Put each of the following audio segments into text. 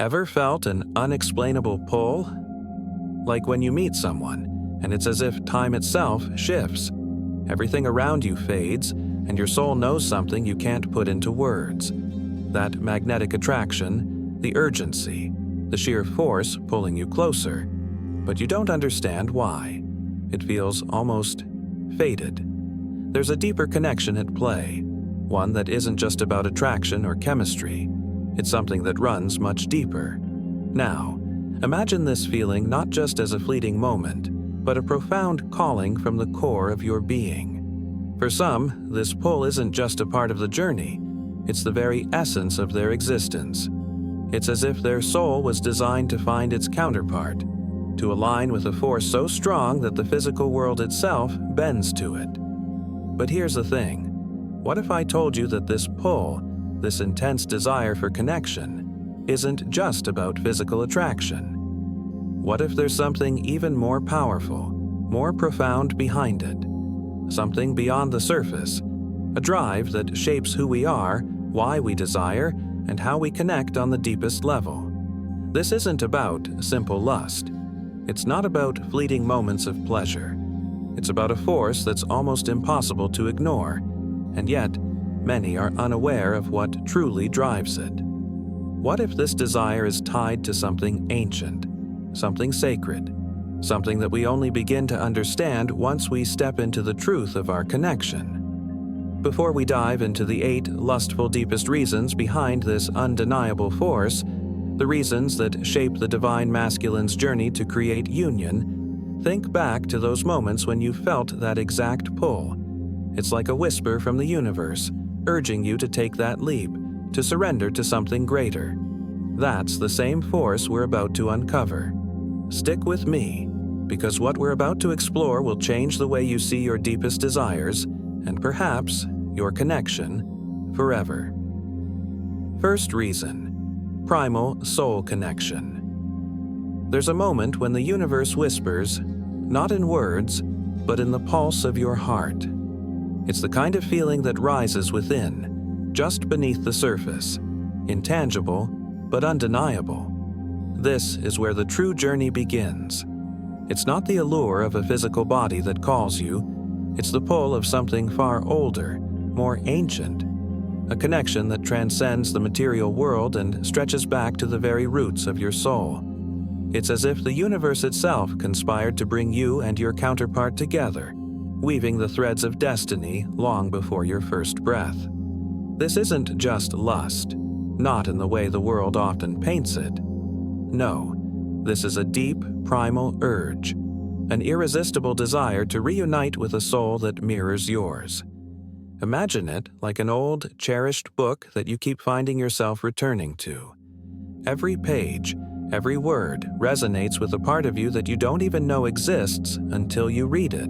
Ever felt an unexplainable pull? Like when you meet someone, and it's as if time itself shifts. Everything around you fades, and your soul knows something you can't put into words. That magnetic attraction, the urgency, the sheer force pulling you closer. But you don't understand why. It feels almost fated. There's a deeper connection at play, one that isn't just about attraction or chemistry. It's something that runs much deeper. Now, imagine this feeling not just as a fleeting moment, but a profound calling from the core of your being. For some, this pull isn't just a part of the journey, it's the very essence of their existence. It's as if their soul was designed to find its counterpart, to align with a force so strong that the physical world itself bends to it. But here's the thing. What if I told you that this pull, this intense desire for connection, isn't just about physical attraction? What if there's something even more powerful, more profound behind it? Something beyond the surface, a drive that shapes who we are, why we desire, and how we connect on the deepest level. This isn't about simple lust. It's not about fleeting moments of pleasure. It's about a force that's almost impossible to ignore, and yet many are unaware of what truly drives it. What if this desire is tied to something ancient, something sacred, something that we only begin to understand once we step into the truth of our connection? Before we dive into the 8 lustful deepest reasons behind this undeniable force, the reasons that shape the divine masculine's journey to create union, think back to those moments when you felt that exact pull. It's like a whisper from the universe, urging you to take that leap, to surrender to something greater. That's the same force we're about to uncover. Stick with me, because what we're about to explore will change the way you see your deepest desires, and perhaps your connection, forever. First reason, primal soul connection. There's a moment when the universe whispers, not in words, but in the pulse of your heart. It's the kind of feeling that rises within, just beneath the surface, intangible but undeniable. This is where the true journey begins. It's not the allure of a physical body that calls you, it's the pull of something far older, more ancient, a connection that transcends the material world and stretches back to the very roots of your soul. It's as if the universe itself conspired to bring you and your counterpart together, weaving the threads of destiny long before your first breath. This isn't just lust, not in the way the world often paints it. No, this is a deep, primal urge, an irresistible desire to reunite with a soul that mirrors yours. Imagine it like an old, cherished book that you keep finding yourself returning to. Every page, every word resonates with a part of you that you don't even know exists until you read it.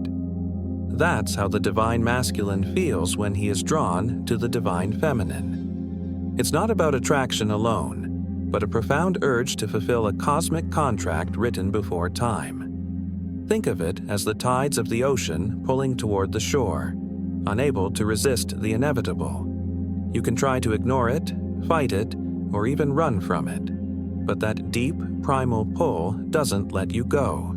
That's how the divine masculine feels when he is drawn to the divine feminine. It's not about attraction alone, but a profound urge to fulfill a cosmic contract written before time. Think of it as the tides of the ocean pulling toward the shore, unable to resist the inevitable. You can try to ignore it, fight it, or even run from it, but that deep, primal pull doesn't let you go.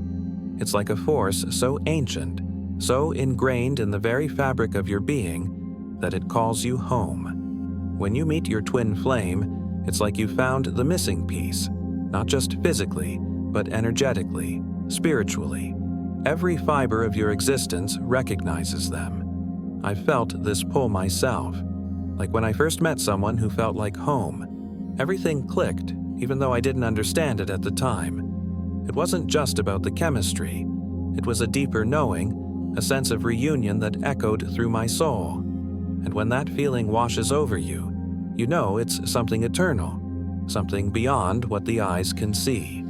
It's like a force so ancient, so ingrained in the very fabric of your being, that it calls you home. When you meet your twin flame, it's like you found the missing piece, not just physically, but energetically, spiritually. Every fiber of your existence recognizes them. I've felt this pull myself, like when I first met someone who felt like home. Everything clicked, even though I didn't understand it at the time. It wasn't just about the chemistry. It was a deeper knowing, a sense of reunion that echoed through my soul. And when that feeling washes over you, you know it's something eternal, something beyond what the eyes can see.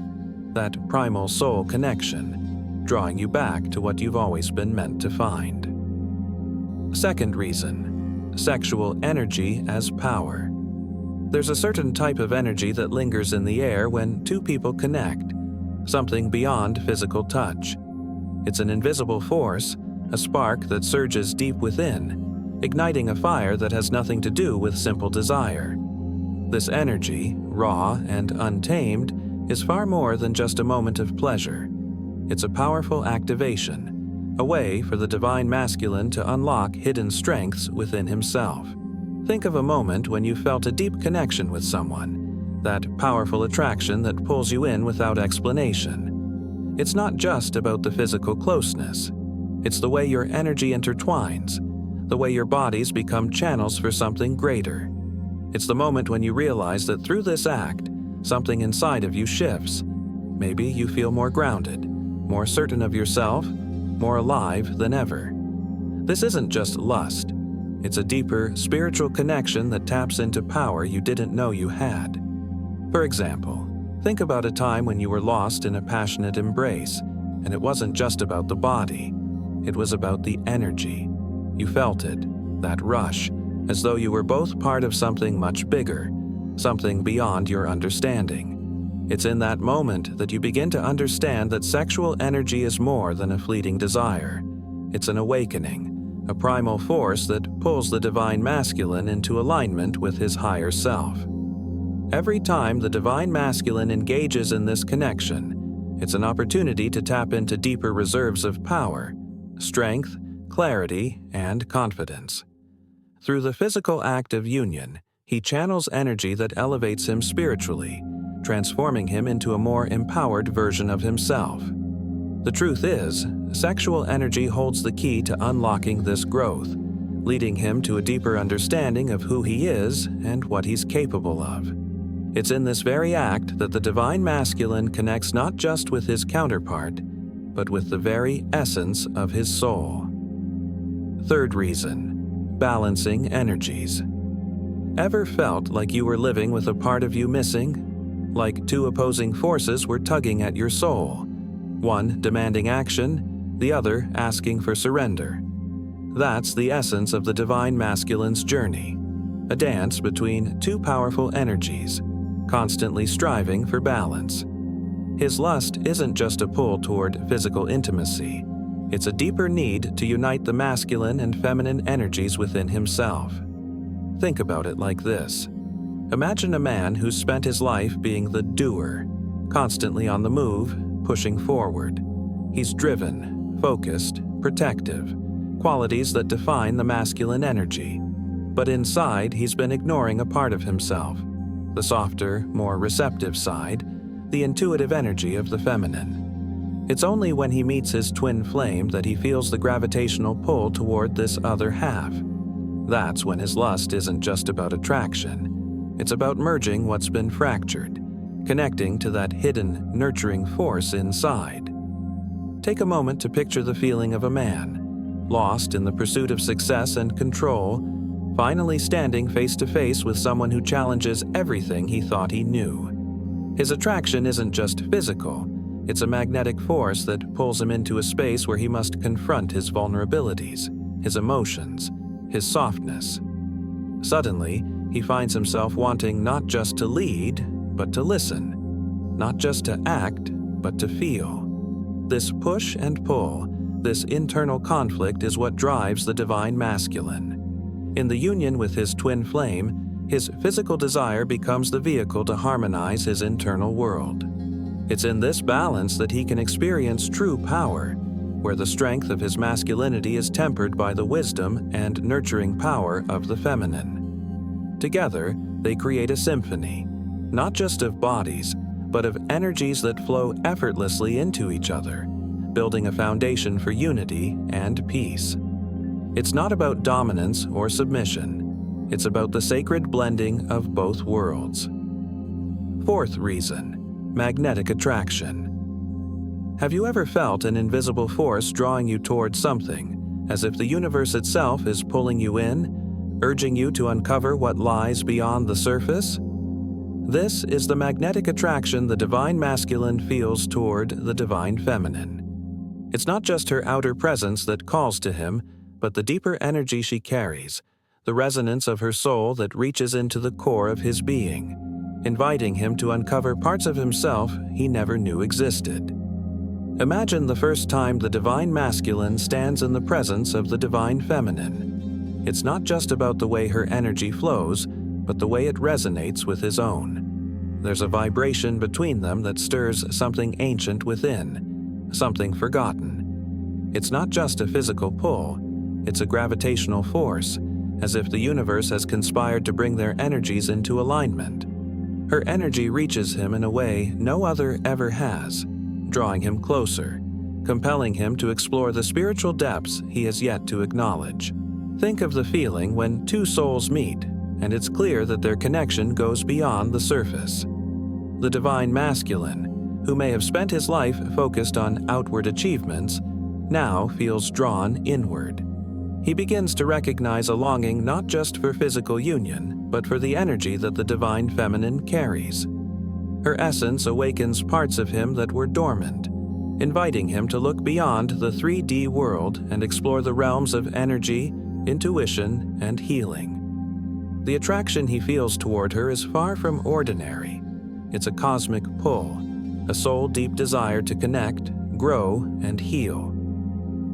That primal soul connection, drawing you back to what you've always been meant to find. Second reason, sexual energy as power. There's a certain type of energy that lingers in the air when two people connect, something beyond physical touch. It's an invisible force, a spark that surges deep within, igniting a fire that has nothing to do with simple desire. This energy, raw and untamed, is far more than just a moment of pleasure. It's a powerful activation, a way for the divine masculine to unlock hidden strengths within himself. Think of a moment when you felt a deep connection with someone, that powerful attraction that pulls you in without explanation. It's not just about the physical closeness. It's the way your energy intertwines, the way your bodies become channels for something greater. It's the moment when you realize that through this act, something inside of you shifts. Maybe you feel more grounded, more certain of yourself, more alive than ever. This isn't just lust. It's a deeper, spiritual connection that taps into power you didn't know you had. For example, think about a time when you were lost in a passionate embrace, and it wasn't just about the body. It was about the energy. You felt it, that rush, as though you were both part of something much bigger, something beyond your understanding. It's in that moment that you begin to understand that sexual energy is more than a fleeting desire. It's an awakening, a primal force that pulls the divine masculine into alignment with his higher self. Every time the divine masculine engages in this connection, it's an opportunity to tap into deeper reserves of power, strength, clarity, and confidence. Through the physical act of union, he channels energy that elevates him spiritually, transforming him into a more empowered version of himself. The truth is, sexual energy holds the key to unlocking this growth, leading him to a deeper understanding of who he is and what he's capable of. It's in this very act that the divine masculine connects not just with his counterpart, but with the very essence of his soul. Third reason. Balancing energies. Ever felt like you were living with a part of you missing? Like two opposing forces were tugging at your soul, one demanding action, the other asking for surrender. That's the essence of the divine masculine's journey, a dance between two powerful energies, constantly striving for balance. His lust isn't just a pull toward physical intimacy. It's a deeper need to unite the masculine and feminine energies within himself. Think about it like this. Imagine a man who's spent his life being the doer, constantly on the move, pushing forward. He's driven, focused, protective, qualities that define the masculine energy. But inside, he's been ignoring a part of himself, the softer, more receptive side, the intuitive energy of the feminine. It's only when he meets his twin flame that he feels the gravitational pull toward this other half. That's when his lust isn't just about attraction. It's about merging what's been fractured, connecting to that hidden, nurturing force inside. Take a moment to picture the feeling of a man, lost in the pursuit of success and control, finally standing face to face with someone who challenges everything he thought he knew. His attraction isn't just physical. It's a magnetic force that pulls him into a space where he must confront his vulnerabilities, his emotions, his softness. Suddenly, he finds himself wanting not just to lead, but to listen, not just to act, but to feel. This push and pull, this internal conflict is what drives the divine masculine. In the union with his twin flame, his physical desire becomes the vehicle to harmonize his internal world. It's in this balance that he can experience true power, where the strength of his masculinity is tempered by the wisdom and nurturing power of the feminine. Together, they create a symphony, not just of bodies, but of energies that flow effortlessly into each other, building a foundation for unity and peace. It's not about dominance or submission. It's about the sacred blending of both worlds. Fourth reason. Magnetic attraction. Have you ever felt an invisible force drawing you toward something, as if the universe itself is pulling you in, urging you to uncover what lies beyond the surface? This is the magnetic attraction the divine masculine feels toward the divine feminine. It's not just her outer presence that calls to him, but the deeper energy she carries, the resonance of her soul that reaches into the core of his being, inviting him to uncover parts of himself he never knew existed. Imagine the first time the divine masculine stands in the presence of the divine feminine. It's not just about the way her energy flows, but the way it resonates with his own. There's a vibration between them that stirs something ancient within, something forgotten. It's not just a physical pull, it's a gravitational force, as if the universe has conspired to bring their energies into alignment. Her energy reaches him in a way no other ever has, drawing him closer, compelling him to explore the spiritual depths he has yet to acknowledge. Think of the feeling when two souls meet, and it's clear that their connection goes beyond the surface. The divine masculine, who may have spent his life focused on outward achievements, now feels drawn inward. He begins to recognize a longing not just for physical union, but for the energy that the divine feminine carries. Her essence awakens parts of him that were dormant, inviting him to look beyond the 3D world and explore the realms of energy, intuition, and healing. The attraction he feels toward her is far from ordinary. It's a cosmic pull, a soul-deep desire to connect, grow, and heal.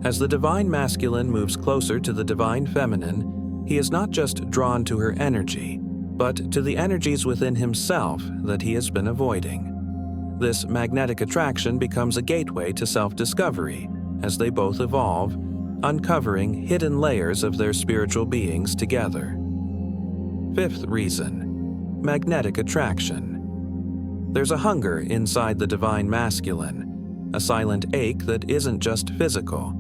As the divine masculine moves closer to the divine feminine, he is not just drawn to her energy, but to the energies within himself that he has been avoiding. This magnetic attraction becomes a gateway to self-discovery as they both evolve, uncovering hidden layers of their spiritual beings together. Fifth reason: magnetic attraction. There's a hunger inside the divine masculine, a silent ache that isn't just physical.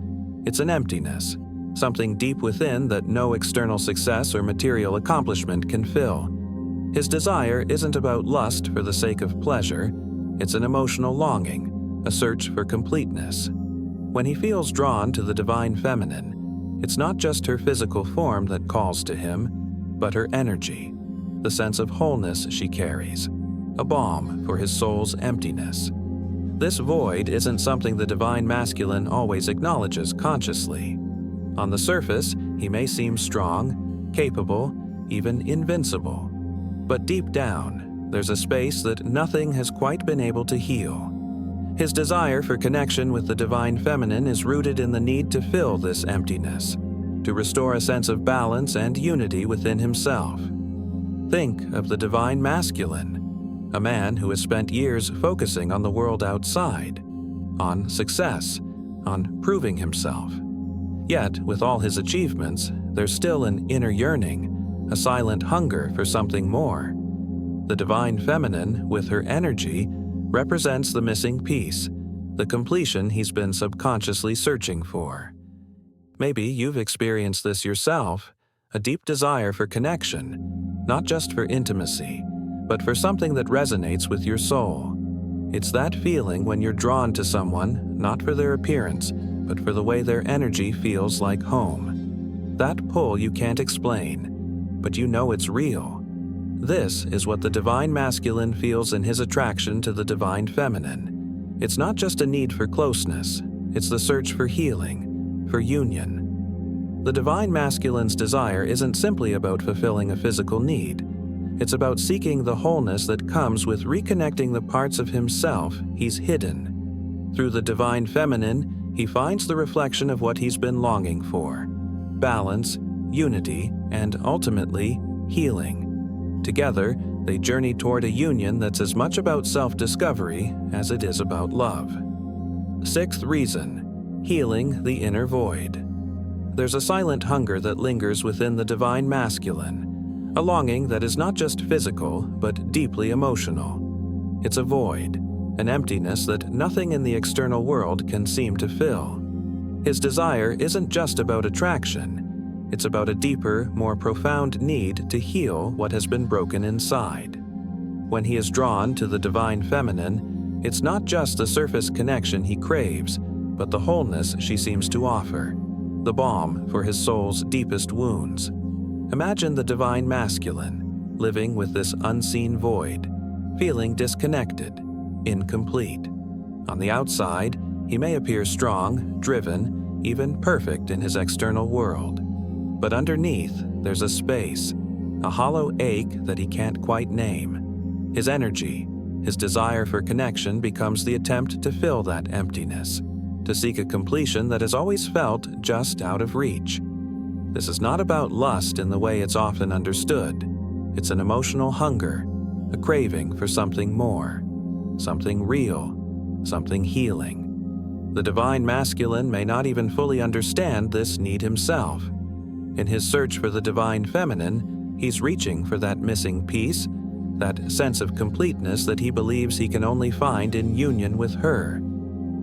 It's an emptiness, something deep within that no external success or material accomplishment can fill. His desire isn't about lust for the sake of pleasure. It's an emotional longing, a search for completeness. When he feels drawn to the divine feminine, it's not just her physical form that calls to him, but her energy, the sense of wholeness she carries, a balm for his soul's emptiness. This void isn't something the divine masculine always acknowledges consciously. On the surface, he may seem strong, capable, even invincible. But deep down, there's a space that nothing has quite been able to heal. His desire for connection with the divine feminine is rooted in the need to fill this emptiness, to restore a sense of balance and unity within himself. Think of the divine masculine, a man who has spent years focusing on the world outside, on success, on proving himself. Yet, with all his achievements, there's still an inner yearning, a silent hunger for something more. The divine feminine, with her energy, represents the missing piece, the completion he's been subconsciously searching for. Maybe you've experienced this yourself, a deep desire for connection, not just for intimacy, but for something that resonates with your soul. It's that feeling when you're drawn to someone, not for their appearance, but for the way their energy feels like home. That pull you can't explain, but you know it's real. This is what the divine masculine feels in his attraction to the divine feminine. It's not just a need for closeness, it's the search for healing, for union. The divine masculine's desire isn't simply about fulfilling a physical need. It's about seeking the wholeness that comes with reconnecting the parts of himself he's hidden. Through the divine feminine, he finds the reflection of what he's been longing for: balance, unity, and ultimately, healing. Together, they journey toward a union that's as much about self-discovery as it is about love. Sixth reason: healing the inner void. There's a silent hunger that lingers within the divine masculine, a longing that is not just physical, but deeply emotional. It's a void, an emptiness that nothing in the external world can seem to fill. His desire isn't just about attraction. It's about a deeper, more profound need to heal what has been broken inside. When he is drawn to the divine feminine, it's not just the surface connection he craves, but the wholeness she seems to offer, the balm for his soul's deepest wounds. Imagine the divine masculine, living with this unseen void, feeling disconnected, incomplete. On the outside, he may appear strong, driven, even perfect in his external world. But underneath, there's a space, a hollow ache that he can't quite name. His energy, his desire for connection becomes the attempt to fill that emptiness, to seek a completion that has always felt just out of reach. This is not about lust in the way it's often understood. It's an emotional hunger, a craving for something more, something real, something healing. The divine masculine may not even fully understand this need himself. In his search for the divine feminine, he's reaching for that missing piece, that sense of completeness that he believes he can only find in union with her.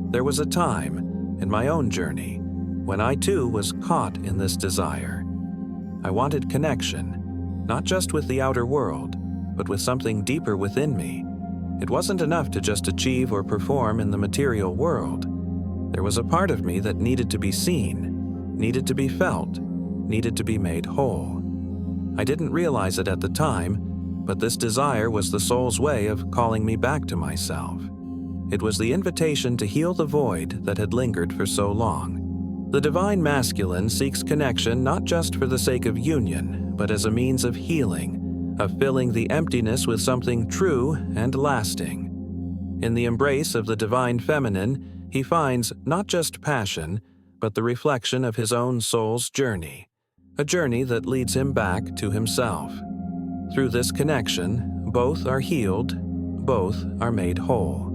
There was a time, in my own journey, when I too was caught in this desire. I wanted connection, not just with the outer world, but with something deeper within me. It wasn't enough to just achieve or perform in the material world. There was a part of me that needed to be seen, needed to be felt, needed to be made whole. I didn't realize it at the time, but this desire was the soul's way of calling me back to myself. It was the invitation to heal the void that had lingered for so long. The divine masculine seeks connection not just for the sake of union, but as a means of healing, of filling the emptiness with something true and lasting. In the embrace of the divine feminine, he finds not just passion, but the reflection of his own soul's journey, a journey that leads him back to himself. Through this connection, both are healed, both are made whole.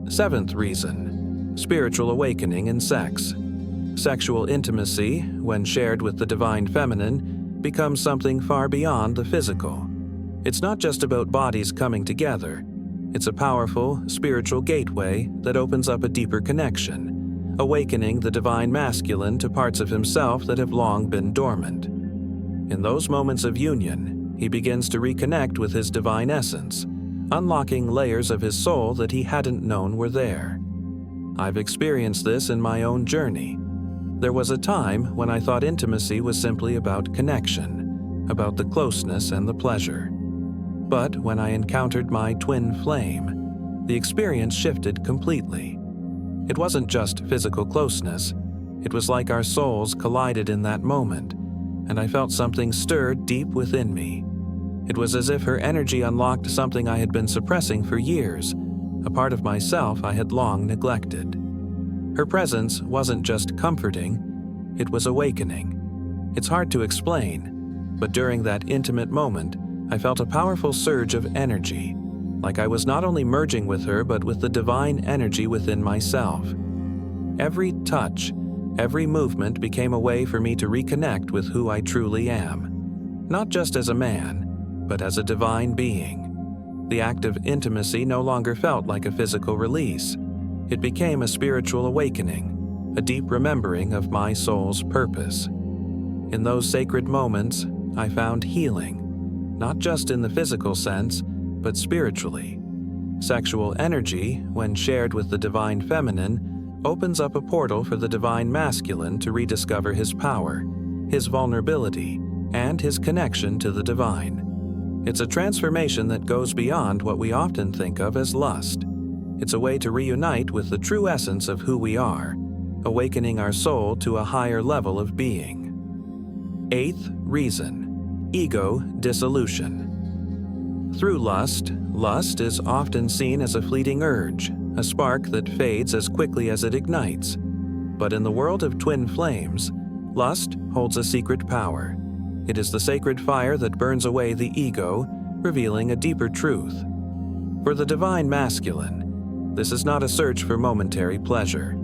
7th reason: spiritual awakening in sex. Sexual intimacy, when shared with the divine feminine, becomes something far beyond the physical. It's not just about bodies coming together. It's a powerful, spiritual gateway that opens up a deeper connection, awakening the divine masculine to parts of himself that have long been dormant. In those moments of union, he begins to reconnect with his divine essence, unlocking layers of his soul that he hadn't known were there. I've experienced this in my own journey. There was a time when I thought intimacy was simply about connection, about the closeness and the pleasure. But when I encountered my twin flame, the experience shifted completely. It wasn't just physical closeness. It was like our souls collided in that moment, and I felt something stir deep within me. It was as if her energy unlocked something I had been suppressing for years, a part of myself I had long neglected. Her presence wasn't just comforting, it was awakening. It's hard to explain, but during that intimate moment, I felt a powerful surge of energy, like I was not only merging with her but with the divine energy within myself. Every touch, every movement became a way for me to reconnect with who I truly am, not just as a man, but as a divine being. The act of intimacy no longer felt like a physical release. It became a spiritual awakening, a deep remembering of my soul's purpose. In those sacred moments, I found healing, not just in the physical sense, but spiritually. Sexual energy, when shared with the divine feminine, opens up a portal for the divine masculine to rediscover his power, his vulnerability, and his connection to the divine. It's a transformation that goes beyond what we often think of as lust. It's a way to reunite with the true essence of who we are, awakening our soul to a higher level of being. 8th reason: ego dissolution. Through lust is often seen as a fleeting urge, a spark that fades as quickly as it ignites. But in the world of twin flames, lust holds a secret power. It is the sacred fire that burns away the ego, revealing a deeper truth. For the divine masculine, this is not a search for momentary pleasure.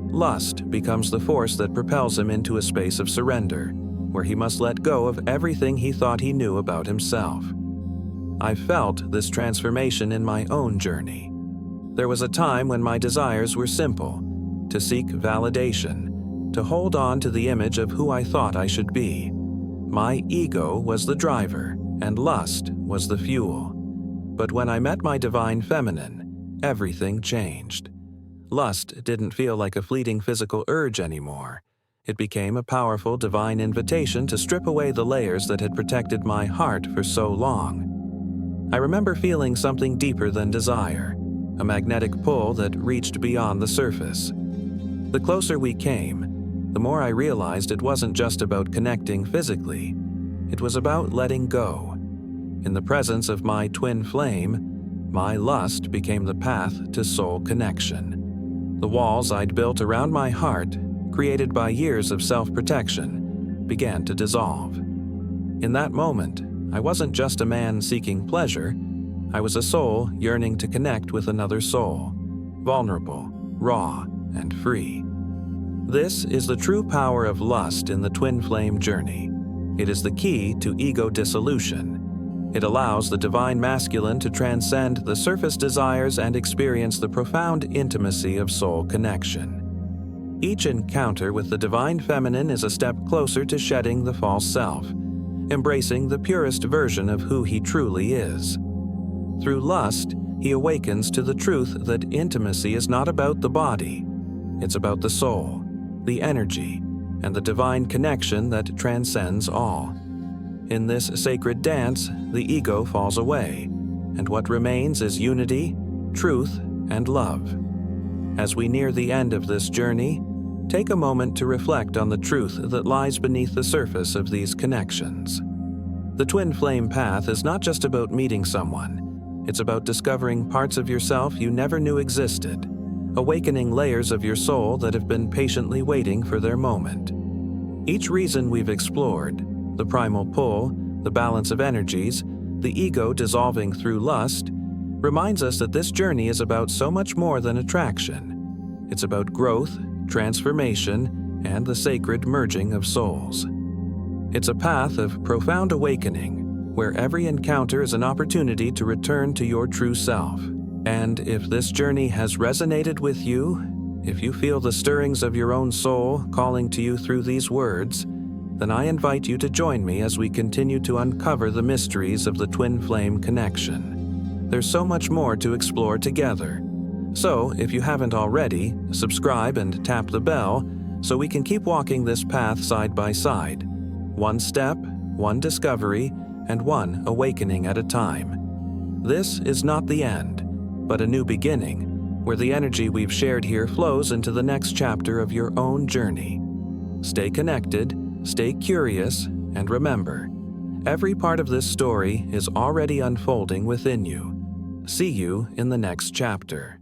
Lust becomes the force that propels him into a space of surrender, where he must let go of everything he thought he knew about himself. I felt this transformation in my own journey. There was a time when my desires were simple: to seek validation, to hold on to the image of who I thought I should be. My ego was the driver, and lust was the fuel. But when I met my divine feminine, everything changed. Lust didn't feel like a fleeting physical urge anymore. It became a powerful divine invitation to strip away the layers that had protected my heart for so long. I remember feeling something deeper than desire, a magnetic pull that reached beyond the surface. The closer we came, the more I realized it wasn't just about connecting physically. It was about letting go. In the presence of my twin flame, my lust became the path to soul connection. The walls I'd built around my heart, created by years of self-protection, began to dissolve. In that moment, I wasn't just a man seeking pleasure, I was a soul yearning to connect with another soul, vulnerable, raw, and free. This is the true power of lust in the twin flame journey. It is the key to ego dissolution. It allows the divine masculine to transcend the surface desires and experience the profound intimacy of soul connection. Each encounter with the divine feminine is a step closer to shedding the false self, embracing the purest version of who he truly is. Through lust, he awakens to the truth that intimacy is not about the body. It's about the soul, the energy, and the divine connection that transcends all. In this sacred dance, the ego falls away, and what remains is unity, truth, and love. As we near the end of this journey, take a moment to reflect on the truth that lies beneath the surface of these connections. The twin flame path is not just about meeting someone. It's about discovering parts of yourself you never knew existed, awakening layers of your soul that have been patiently waiting for their moment. Each reason we've explored, the primal pull, the balance of energies, the ego dissolving through lust, reminds us that this journey is about so much more than attraction. It's about growth, transformation, and the sacred merging of souls. It's a path of profound awakening, where every encounter is an opportunity to return to your true self. And if this journey has resonated with you, if you feel the stirrings of your own soul calling to you through these words, then I invite you to join me as we continue to uncover the mysteries of the twin flame connection. There's so much more to explore together. So, if you haven't already, subscribe and tap the bell so we can keep walking this path side by side, one step, one discovery, and one awakening at a time. This is not the end, but a new beginning, where the energy we've shared here flows into the next chapter of your own journey. Stay connected, stay curious, and remember, every part of this story is already unfolding within you. See you in the next chapter.